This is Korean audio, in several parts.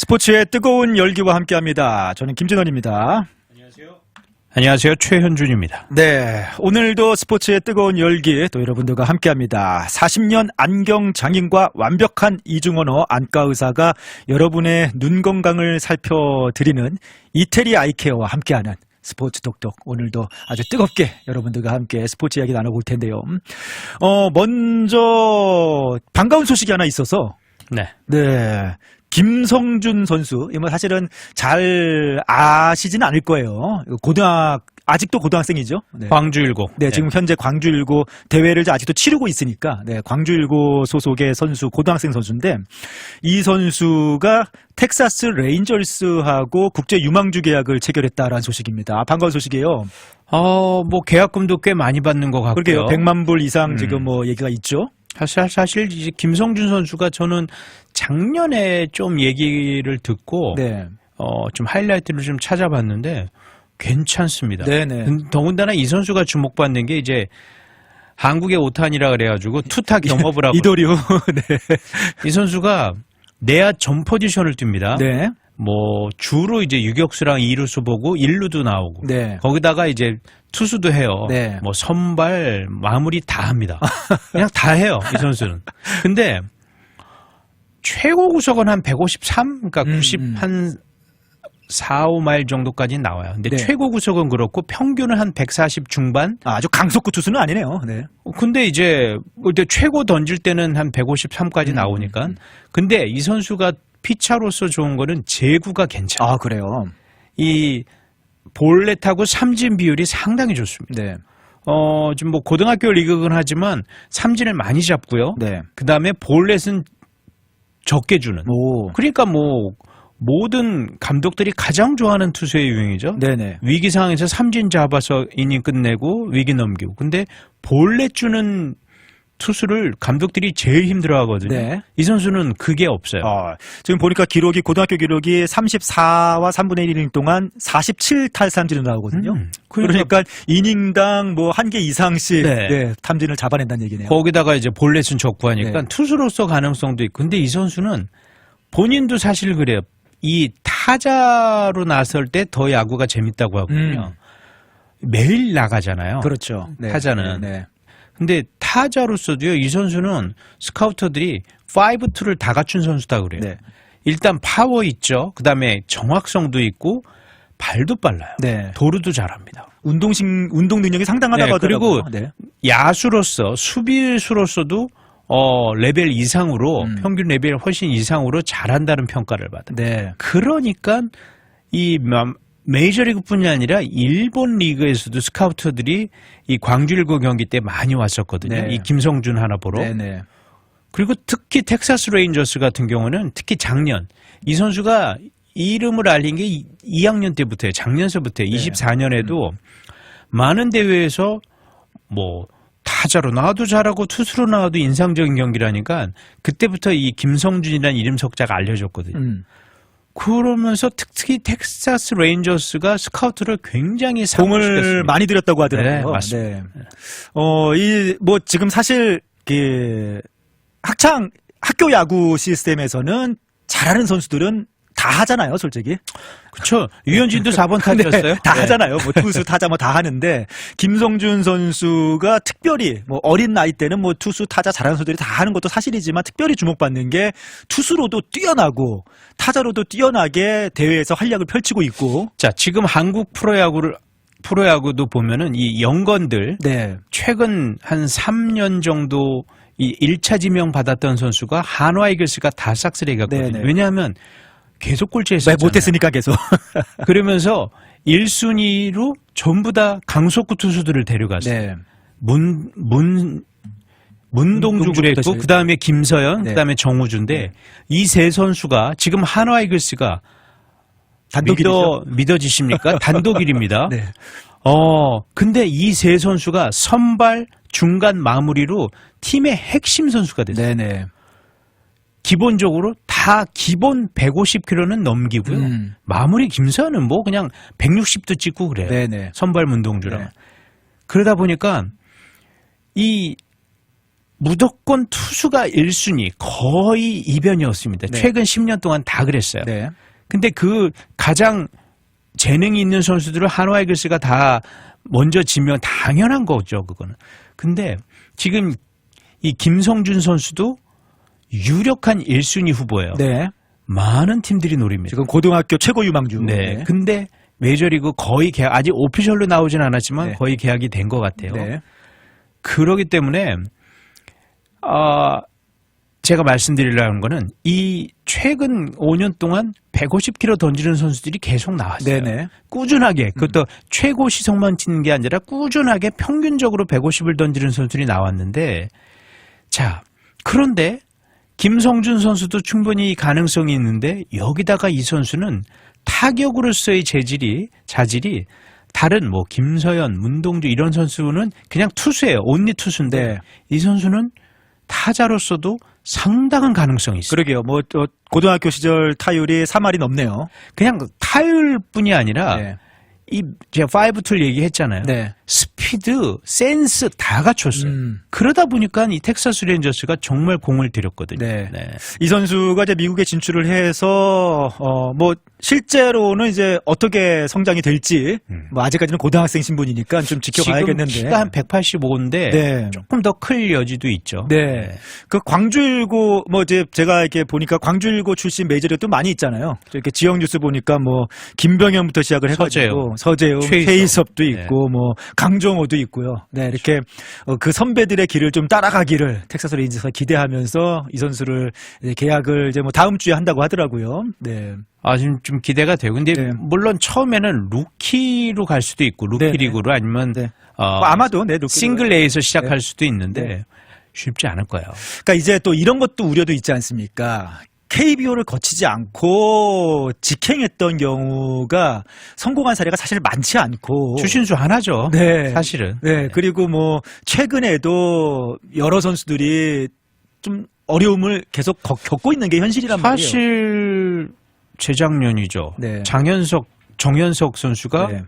스포츠의 뜨거운 열기와 함께합니다. 저는 김진원입니다. 안녕하세요. 최현준입니다. 네, 오늘도 스포츠의 뜨거운 열기 또 여러분들과 함께합니다. 40년 안경 장인과 완벽한 이중언어 안과 의사가 여러분의 눈 건강을 살펴드리는 이태리 아이케어와 함께하는 스포츠 톡톡, 오늘도 아주 뜨겁게 여러분들과 함께 스포츠 이야기 나눠볼 텐데요. 먼저 반가운 소식이 하나 있어서 네. 김성준 선수, 뭐 사실은 잘 아시지는 않을 거예요. 아직도 고등학생이죠. 네. 광주19. 네, 지금 현재 광주19 대회를 아직도 치르고 있으니까, 네, 광주19 소속의 선수, 고등학생 선수인데, 이 선수가 텍사스 레인저스하고 국제 유망주 계약을 체결했다라는 소식입니다. 반가운 소식이에요. 뭐 계약금도 꽤 많이 받는 것 같고요. 그러게요. 100만 불 이상 지금 뭐 얘기가 있죠. 사실 이제 김성준 선수가 저는 작년에 좀 얘기를 듣고 네. 좀 하이라이트를 좀 찾아봤는데 괜찮습니다. 네네. 더군다나 이 선수가 주목받는 게 이제 한국의 오탄이라 그래가지고 투타 겸업을 하고 이도류. 네. 이 선수가 내야 전 포지션을 뜁니다. 네. 뭐 주로 이제 유격수랑 이루수 보고 일루도 나오고 네. 거기다가 이제 투수도 해요. 네. 뭐 선발 마무리 다 합니다. 그냥 다 해요, 이 선수는. 근데 최고 구속은 한 153, 그러니까 90 한 4, 5마일 정도까지 나와요. 근데 네. 최고 구속은 그렇고 평균은 한 140 중반. 아주 강속구 투수는 아니네요. 네. 근데 이제 최고 던질 때는 한 153까지 나오니까. 근데 이 선수가 피차로서 좋은 거는 제구가 괜찮아요. 아, 그래요? 이 볼넷하고 삼진 비율이 상당히 좋습니다. 네. 지금 뭐 고등학교 리그긴 하지만 삼진을 많이 잡고요. 네. 그 다음에 볼넷은 적게 주는. 오. 그러니까 뭐 모든 감독들이 가장 좋아하는 투수의 유형이죠. 네네. 위기 상황에서 삼진 잡아서 이닝 끝내고 위기 넘기고. 근데 볼넷 주는 투수를 감독들이 제일 힘들어하거든요. 네. 이 선수는 그게 없어요. 지금 보니까 고등학교 기록이 34와 3분의 1이닝 동안 47탈삼진을 나오거든요. 그러니까 이닝당 뭐 한 개 이상씩 네, 탐진을 잡아낸다는 얘기네요. 거기다가 이제 볼넷은 적고 하니까 네. 투수로서 가능성도 있고. 근데 이 선수는 본인도 사실 그래요. 이 타자로 나설 때 더 야구가 재밌다고 하거든요. 매일 나가잖아요. 그렇죠. 네. 타자는. 네. 근데 타자로서도요, 이 선수는 스카우터들이 5-2를 다 갖춘 선수다 그래요. 네. 일단 파워 있죠. 그 다음에 정확성도 있고 발도 빨라요. 네. 도루도 잘합니다. 운동 능력이 상당하다고 하더라고요. 그리고 야수로서 수비수로서도 레벨 이상으로 평균 레벨 훨씬 이상으로 잘한다는 평가를 받아요. 네. 그러니까 이 메이저리그뿐이 아니라 일본 리그에서도 스카우터들이 이 광주19 경기 때 많이 왔었거든요. 네. 이 김성준 하나 보러. 네네. 그리고 특히 텍사스 레인저스 같은 경우는 특히 작년 이 선수가 이름을 알린 게 2학년 때부터예요. 작년서부터예요. 네. 24년에도 많은 대회에서 뭐 타자로 나와도 잘하고 투수로 나와도 인상적인 경기라니까 그때부터 이 김성준이라는 이름 석자가 알려졌거든요. 그러면서 특히 텍사스 레인저스가 스카우트를 굉장히 공을 많이 들였다고 하더라고요. 네, 맞습니다. 네. 뭐 지금 사실 학교 야구 시스템에서는 잘하는 선수들은 다 하잖아요, 솔직히. 그렇죠. 유현진도 4번 타자였어요. 다 하잖아요. 뭐 투수, 타자 뭐 다 하는데 김성준 선수가 특별히 뭐 어린 나이 때는 뭐 투수, 타자 잘하는 선수들이 다 하는 것도 사실이지만 특별히 주목받는 게 투수로도 뛰어나고 타자로도 뛰어나게 대회에서 활약을 펼치고 있고. 자, 지금 한국 프로야구도 보면은 이 영건들 최근 한 3년 정도 이 1차 지명 받았던 선수가 한화 이글스가 다 싹쓸이 갔거든요. 왜냐하면 계속 꼴찌했었잖아요. 못했으니까 계속. 그러면서 1순위로 전부 다 강속구 투수들을 데려갔어요. 문동주 그랬고 그 다음에 김서현, 그 다음에 정우주인데 이 세 선수가 지금 한화 이글스가 믿어지십니까? 단독 1위입니다. 네. 근데 이 세 선수가 선발, 중간 마무리로 팀의 핵심 선수가 됐어요. 네네. 기본적으로 다 기본 150km는 넘기고요. 마무리 김서현은 뭐 그냥 160도 찍고 그래요. 네네. 선발 문동주랑. 네. 그러다 보니까 이 무조건 투수가 1순위 거의 이변이었습니다. 네. 최근 10년 동안 다 그랬어요. 네. 근데 그 가장 재능이 있는 선수들을 한화 이글스가 다 먼저 지면 당연한 거죠, 그거는. 근데 지금 이 김성준 선수도 유력한 1순위 후보예요. 네. 많은 팀들이 노립니다. 지금 고등학교 최고 유망주. 네. 근데 메이저리그 거의 계약, 아직 오피셜로 나오진 않았지만 네. 거의 계약이 된 것 같아요. 네. 그러기 때문에 제가 말씀드리려는 거는 이 최근 5년 동안 150km 던지는 선수들이 계속 나왔어요. 네네. 꾸준하게. 그것도 최고 시성만 치는 게 아니라 꾸준하게 평균적으로 150을 던지는 선수들이 나왔는데, 자, 그런데 김성준 선수도 충분히 가능성이 있는데 여기다가 이 선수는 타격으로서의 자질이 다른 뭐 김서현, 문동주 이런 선수는 그냥 투수예요. 온리 투수인데 네. 이 선수는 타자로서도 상당한 가능성이 있어요. 그러게요. 뭐 고등학교 시절 타율이 3할이 넘네요. 그냥 타율뿐이 아니라 네. 이 제가 5툴 얘기했잖아요. 네. 스피드, 센스 다 갖췄어요. 그러다 보니까 이 텍사스 레인저스가 정말 공을 들였거든요. 네. 이 선수가 이제 미국에 진출을 해서 뭐 실제로는 이제 어떻게 성장이 될지 뭐 아직까지는 고등학생 신분이니까 좀 지켜봐야겠는데. 지금 키가 한 185인데 네. 조금 더 클 여지도 있죠. 네. 그 광주일고 뭐 이제 제가 이렇게 보니까 광주일고 출신 메이저리그도 많이 있잖아요. 이렇게 지역 뉴스 보니까 뭐 김병현부터 시작을 해가지고 서재우, 최희섭도 있고 뭐 강정호도 있고요. 네, 이렇게 그 선배들의 길을 좀 따라가기를 텍사스 레인저스가 기대하면서 이 선수를 이제 계약을 이제 뭐 다음 주에 한다고 하더라고요. 네. 지금 좀 기대가 돼요. 근데 네. 물론 처음에는 루키로 갈 수도 있고 루키 네네. 리그로 아니면 네. 뭐 아마도 네, 싱글 A에서 시작할 네. 수도 있는데 네. 쉽지 않을 거예요. 그러니까 이제 또 이런 것도 우려도 있지 않습니까? KBO를 거치지 않고 직행했던 경우가 성공한 사례가 사실 많지 않고 추신수 하나죠. 네. 사실은. 네. 그리고 뭐 최근에도 여러 선수들이 좀 어려움을 계속 겪고 있는 게 현실이란 말이에요. 사실 재작년이죠. 네. 정현석 선수가 네.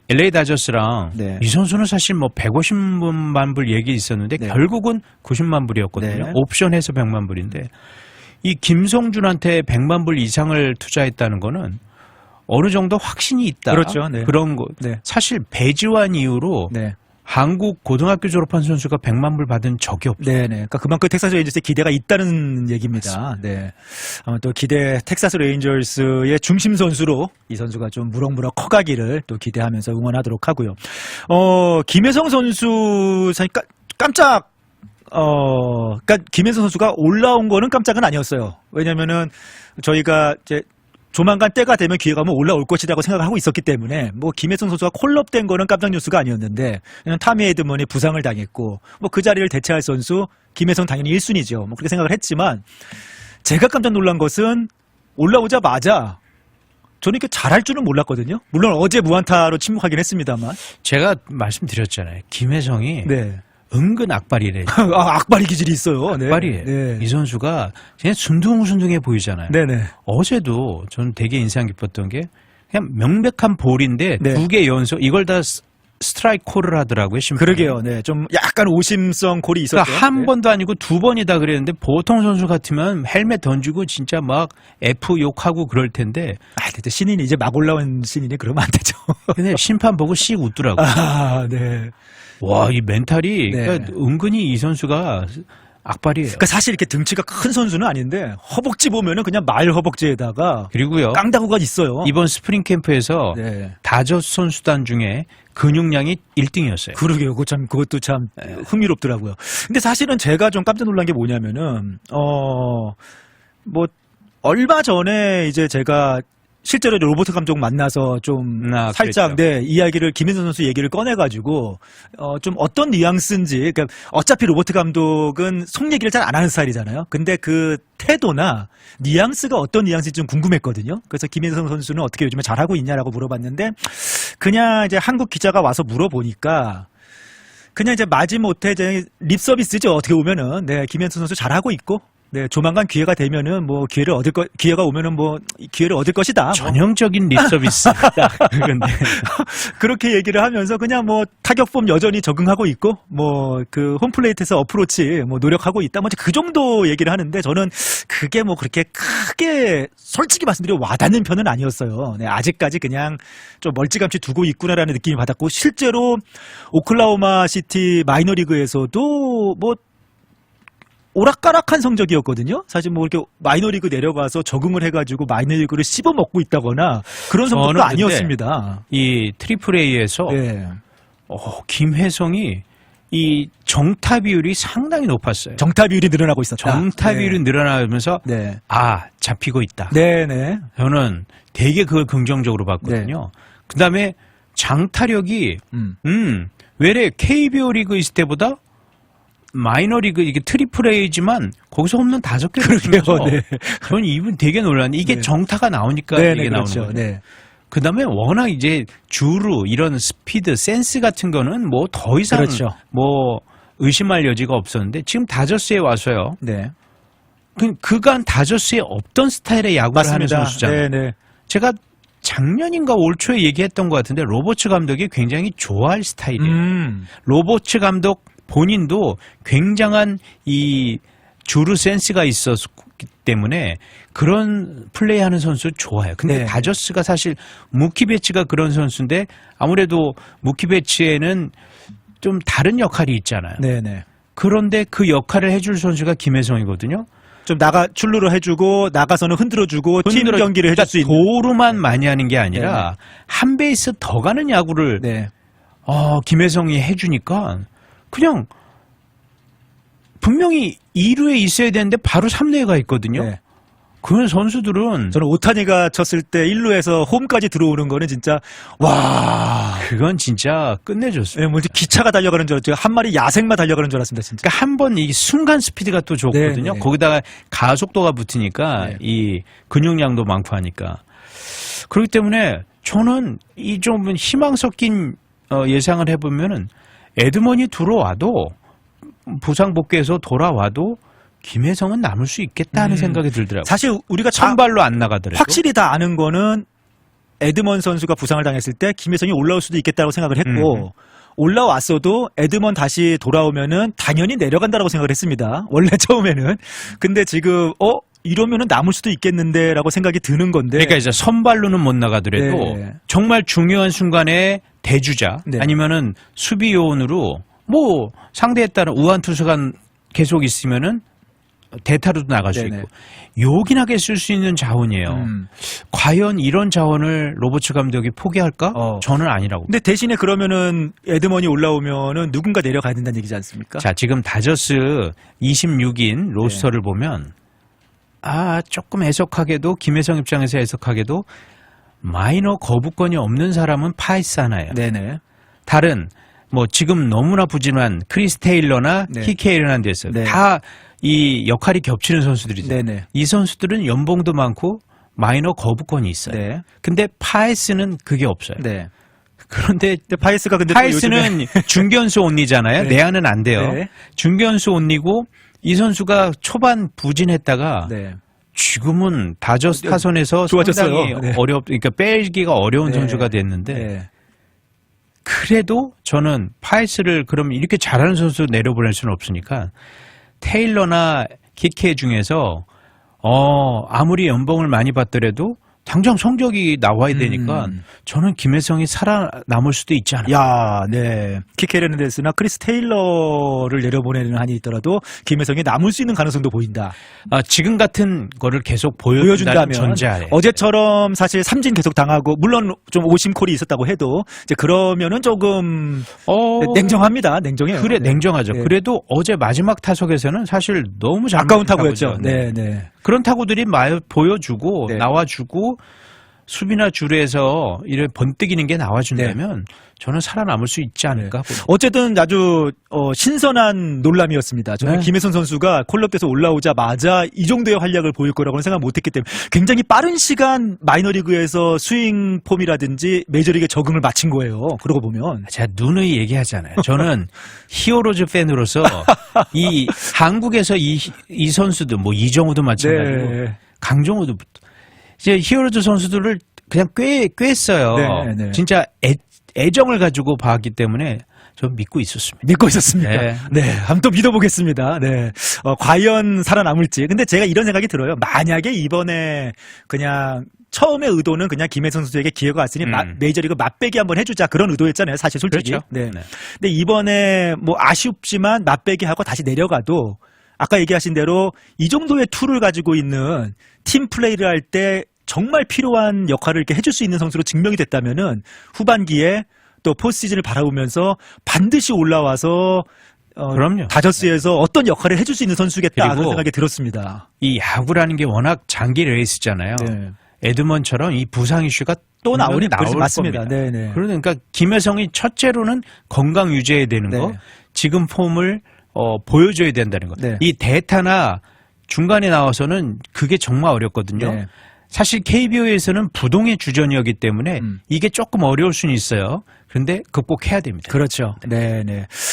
LA 다저스랑 네. 이 선수는 사실 뭐 150만 불 얘기 있었는데 네. 결국은 90만 불이었거든요. 네. 옵션해서 100만 불인데 이 김성준한테 100만 불 이상을 투자했다는 거는 어느 정도 확신이 있다. 그렇죠. 네. 그런 거. 네. 사실 배지환 이후로 네. 한국 고등학교 졸업한 선수가 100만 불 받은 적이 없어요. 네네. 그러니까 그만큼 텍사스 레인저스에 기대가 있다는 얘기입니다. 네. 또 텍사스 레인저스의 중심 선수로 이 선수가 좀 무럭무럭 커가기를 또 기대하면서 응원하도록 하고요. 김혜성 선수 사실 깜짝 그러니까 김혜성 선수가 올라온 거는 깜짝은 아니었어요. 왜냐면은 저희가 이제 조만간 때가 되면 기회가 오면 올라올 것이라고 생각을 하고 있었기 때문에 뭐 김혜성 선수가 콜업된 거는 깜짝 뉴스가 아니었는데 그냥 타미 에드먼이 부상을 당했고 뭐 그 자리를 대체할 선수 김혜성 당연히 1순위죠. 뭐 그렇게 생각을 했지만 제가 깜짝 놀란 것은 올라오자마자 저는 이렇게 잘할 줄은 몰랐거든요. 물론 어제 무안타로 침묵하긴 했습니다만. 제가 말씀드렸잖아요. 김혜성이 네. 은근 악발이래. 악발이 기질이 있어요. 네. 악발이에요. 네. 이 선수가 그냥 순둥순둥해 보이잖아요. 네네. 어제도 저는 되게 인상 깊었던 게 그냥 명백한 볼인데 네. 2개 연속 이걸 다 스트라이크 콜을 하더라고요. 심판이. 그러게요. 네. 좀 약간 오심성 콜이 있었죠. 그러니까 한 네. 번도 아니고 2번이다 그랬는데 보통 선수 같으면 헬멧 던지고 진짜 막 F 욕하고 그럴 텐데 근데 신인이 이제 막 올라온 신인이 그러면 안 되죠. 근데 심판 보고 씩 웃더라고요. 네. 와, 이 멘탈이 네. 그러니까 은근히 이 선수가 악발이에요. 그러니까 사실 이렇게 등치가 큰 선수는 아닌데 허벅지 보면은 그냥 말 허벅지에다가 그리고요. 깡다구가 있어요. 이번 스프링 캠프에서 네. 다저스 선수단 중에 근육량이 1등이었어요. 그러게요. 그것도 참 흥미롭더라고요. 근데 사실은 제가 좀 깜짝 놀란 게 뭐냐면은 뭐 얼마 전에 이제 제가 실제로 로버트 감독 만나서 좀 살짝 이야기를 김민선 선수 얘기를 꺼내가지고 좀 어떤 뉘앙스인지 그러니까 어차피 로버트 감독은 속 얘기를 잘 안 하는 스타일이잖아요. 근데 그 태도나 뉘앙스가 어떤 뉘앙스인지 좀 궁금했거든요. 그래서 김민선 선수는 어떻게 요즘에 잘하고 있냐라고 물어봤는데 그냥 이제 한국 기자가 와서 물어보니까 그냥 이제 마지못해 이제 립 서비스죠. 어떻게 보면은 네 김민선 선수 잘하고 있고 네, 조만간 기회가 되면은 뭐 기회가 오면은 뭐 기회를 얻을 것이다. 전형적인 립 서비스. 그건데 그렇게 얘기를 하면서 그냥 뭐 타격폼 여전히 적응하고 있고 뭐 그 홈플레이트에서 어프로치 뭐 노력하고 있다. 뭐 그 정도 얘기를 하는데 저는 그게 뭐 그렇게 크게 솔직히 말씀드리면 와닿는 편은 아니었어요. 네, 아직까지 그냥 좀 멀찌감치 두고 있구나라는 느낌이 받았고 실제로 오클라호마 시티 마이너리그에서도 뭐 오락가락한 성적이었거든요. 사실 뭐 이렇게 마이너리그 내려가서 적응을 해가지고 마이너리그를 씹어먹고 있다거나 그런 성적도 아니었습니다. 이 트리플 A에서 네. 김혜성이 이 정타 비율이 상당히 높았어요. 정타 비율이 늘어나고 있었다. 정타 비율이 네. 늘어나면서 네. 잡히고 있다. 네네. 저는 되게 그걸 긍정적으로 봤거든요. 그다음에 장타력이 왜래 KBO 리그 있을 때보다 마이너리그 이게 트리플 A지만 거기서 홈런 5개 그러게요. 네. 저는 이분 되게 놀랐는데 이게 네. 정타가 나오니까 네네, 이게 그렇죠. 나오는 거죠. 네. 그다음에 워낙 이제 주루 이런 스피드 센스 같은 거는 뭐 더 이상 그렇죠. 뭐 의심할 여지가 없었는데 지금 다저스에 와서요. 네. 그간 다저스에 없던 스타일의 야구를 하는 맞습니다. 선수잖아요. 네네. 제가 작년인가 올 초에 얘기했던 것 같은데 로버츠 감독이 굉장히 좋아할 스타일이에요. 로버츠 감독 본인도 굉장한 이 주루 센스가 있었기 때문에 그런 플레이하는 선수 좋아요. 근데 네. 다저스가 사실 무키 베츠가 그런 선수인데 아무래도 무키 베츠에는 좀 다른 역할이 있잖아요. 네네. 그런데 그 역할을 해줄 선수가 김혜성이거든요. 좀 출루를 해주고 나가서는 흔들어주고 팀 경기를 해줄 수 있는. 도루만 많이 하는 게 아니라 한 베이스 더 가는 야구를 네. 김혜성이 해주니까 그냥 분명히 2루에 있어야 되는데 바로 3루에 가 있거든요. 네. 그런 선수들은 저는 오타니가 쳤을 때 1루에서 홈까지 들어오는 거는 진짜 와. 그건 진짜 끝내줬어요. 네, 뭐 기차가 달려가는 줄 알았죠. 한 마리 야생마 달려가는 줄 알았습니다, 진짜. 그러니까 한 번 이 순간 스피드가 또 좋거든요. 네. 거기다가 가속도가 붙으니까 네. 이 근육량도 많고 하니까. 그렇기 때문에 저는 이 좀 희망 섞인 예상을 해보면은 에드먼이 들어와도 부상 복귀해서 돌아와도 김혜성은 남을 수 있겠다 하는 생각이 들더라고요. 사실 우리가 선발로 안 나가더라도 확실히 다 아는 거는 에드먼 선수가 부상을 당했을 때 김혜성이 올라올 수도 있겠다고 생각을 했고 올라왔어도 에드먼 다시 돌아오면은 당연히 내려간다라고 생각을 했습니다. 원래 처음에는. 근데 지금 이러면은 남을 수도 있겠는데라고 생각이 드는 건데. 그러니까 이제 선발로는 못 나가더라도 네. 정말 중요한 순간에 대주자 네. 아니면은 수비 요원으로 뭐 상대에 따른 우한 투수가 계속 있으면은 대타로도 나갈 수 네네. 있고 요긴하게 쓸 수 있는 자원이에요. 과연 이런 자원을 로버츠 감독이 포기할까? 저는 아니라고. 근데 대신에 그러면은 에드먼이 올라오면은 누군가 내려가야 된다는 얘기지 않습니까? 자, 지금 다저스 26인 로스터를 보면 조금 해석하게도 김혜성 입장에서 해석하게도 마이너 거부권이 없는 사람은 파이스 하나예요. 네네. 다른 뭐 지금 너무나 부진한 크리스 테일러나 네. 키케 에르난데스 네. 다 이 역할이 겹치는 선수들이죠. 네네. 이 선수들은 연봉도 많고 마이너 거부권이 있어요. 네. 근데 파이스는 그게 없어요. 네. 그런데 파이스가 근데 또 파이스는 요즘에 중견수 온리잖아요. 네. 내야는 안 돼요. 네. 중견수 온리고 이 선수가 초반 부진했다가 네. 지금은 다저스 타선에서 좋아졌어요. 상당히 네. 그러니까 빼기가 어려운 네. 선수가 됐는데 네. 그래도 저는 파이스를 그럼 이렇게 잘하는 선수 내려보낼 수는 없으니까 테일러나 키케 중에서 아무리 연봉을 많이 받더라도 당장 성적이 나와야 되니까 저는 김혜성이 살아남을 수도 있지 않을까. 야, 네. 키케르난데스나 크리스 테일러를 내려보내는 한이 있더라도 김혜성이 남을 수 있는 가능성도 보인다. 지금 같은 거를 계속 보여준다면 전제하에. 어제처럼 사실 삼진 계속 당하고 물론 좀 오심콜이 있었다고 해도 이제 그러면은 조금 냉정합니다. 냉정해요. 그래 네. 냉정하죠. 네. 그래도 어제 마지막 타석에서는 사실 너무 잘 아까운 타구였죠. 네. 네, 네. 그런 타구들이 보여주고 네. 나와주고 수비나 줄에서 이런 번뜩이는 게 나와준다면 저는 살아남을 수 있지 않을까. 어쨌든 아주 신선한 논란이었습니다. 저는 김혜선 선수가 콜업돼서 올라오자마자 이 정도의 활약을 보일 거라고는 생각 못했기 때문에 굉장히 빠른 시간 마이너리그에서 스윙 폼이라든지 메이저리그에 적응을 마친 거예요. 그러고 보면. 제가 누누이 얘기하잖아요. 저는 히어로즈 팬으로서 이 한국에서 이 선수들 뭐 이정우도 마찬가지고 강정호도 이제 히어로즈 선수들을 그냥 꿰어요. 진짜 애정을 가지고 봤기 때문에 전 믿고 있었습니다. 믿고 있었습니까? 네. 한번 또 믿어보겠습니다. 네. 과연 살아남을지. 근데 제가 이런 생각이 들어요. 만약에 이번에 그냥 처음의 의도는 그냥 김혜선 선수에게 기회가 왔으니 메이저리그 맛배기 한번 해주자 그런 의도였잖아요. 사실 솔직히. 그렇죠. 근데 이번에 뭐 아쉽지만 맛배기 하고 다시 내려가도 아까 얘기하신 대로 이 정도의 툴을 가지고 있는 팀 플레이를 할 때 정말 필요한 역할을 이렇게 해줄 수 있는 선수로 증명이 됐다면은 후반기에 또 포스시즌을 바라보면서 반드시 올라와서 그럼요. 다저스에서 어떤 역할을 해줄 수 있는 선수겠다 그런 생각이 들었습니다. 이 야구라는 게 워낙 장기 레이스잖아요. 에드먼처럼 이 부상 이슈가 또 나올 맞습니다. 겁니다. 그러니까 김혜성이 첫째로는 건강 유지해야 되는 거, 지금 폼을 보여줘야 된다는 거. 이 대타나 중간에 나와서는 그게 정말 어렵거든요. 사실 KBO에서는 부동의 주전이었기 때문에 이게 조금 어려울 수는 있어요. 그런데 극복해야 됩니다. 그렇죠.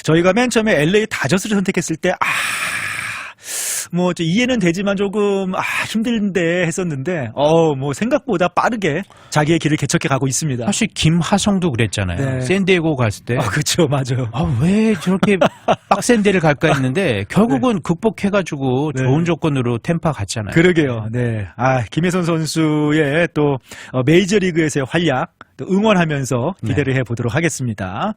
저희가 맨 처음에 LA 다저스를 선택했을 때 뭐 이해는 되지만 조금 힘든데 했었는데 뭐 생각보다 빠르게 자기의 길을 개척해 가고 있습니다. 사실 김하성도 그랬잖아요. 샌디에고 갔을 때. 그렇죠, 맞아요. 왜 저렇게 빡센 데를 갈까 했는데 결국은 극복해가지고 좋은 조건으로 템파 갔잖아요. 그러게요. 김혜선 선수의 또 메이저리그에서의 활약 또 응원하면서 기대를 해보도록 하겠습니다.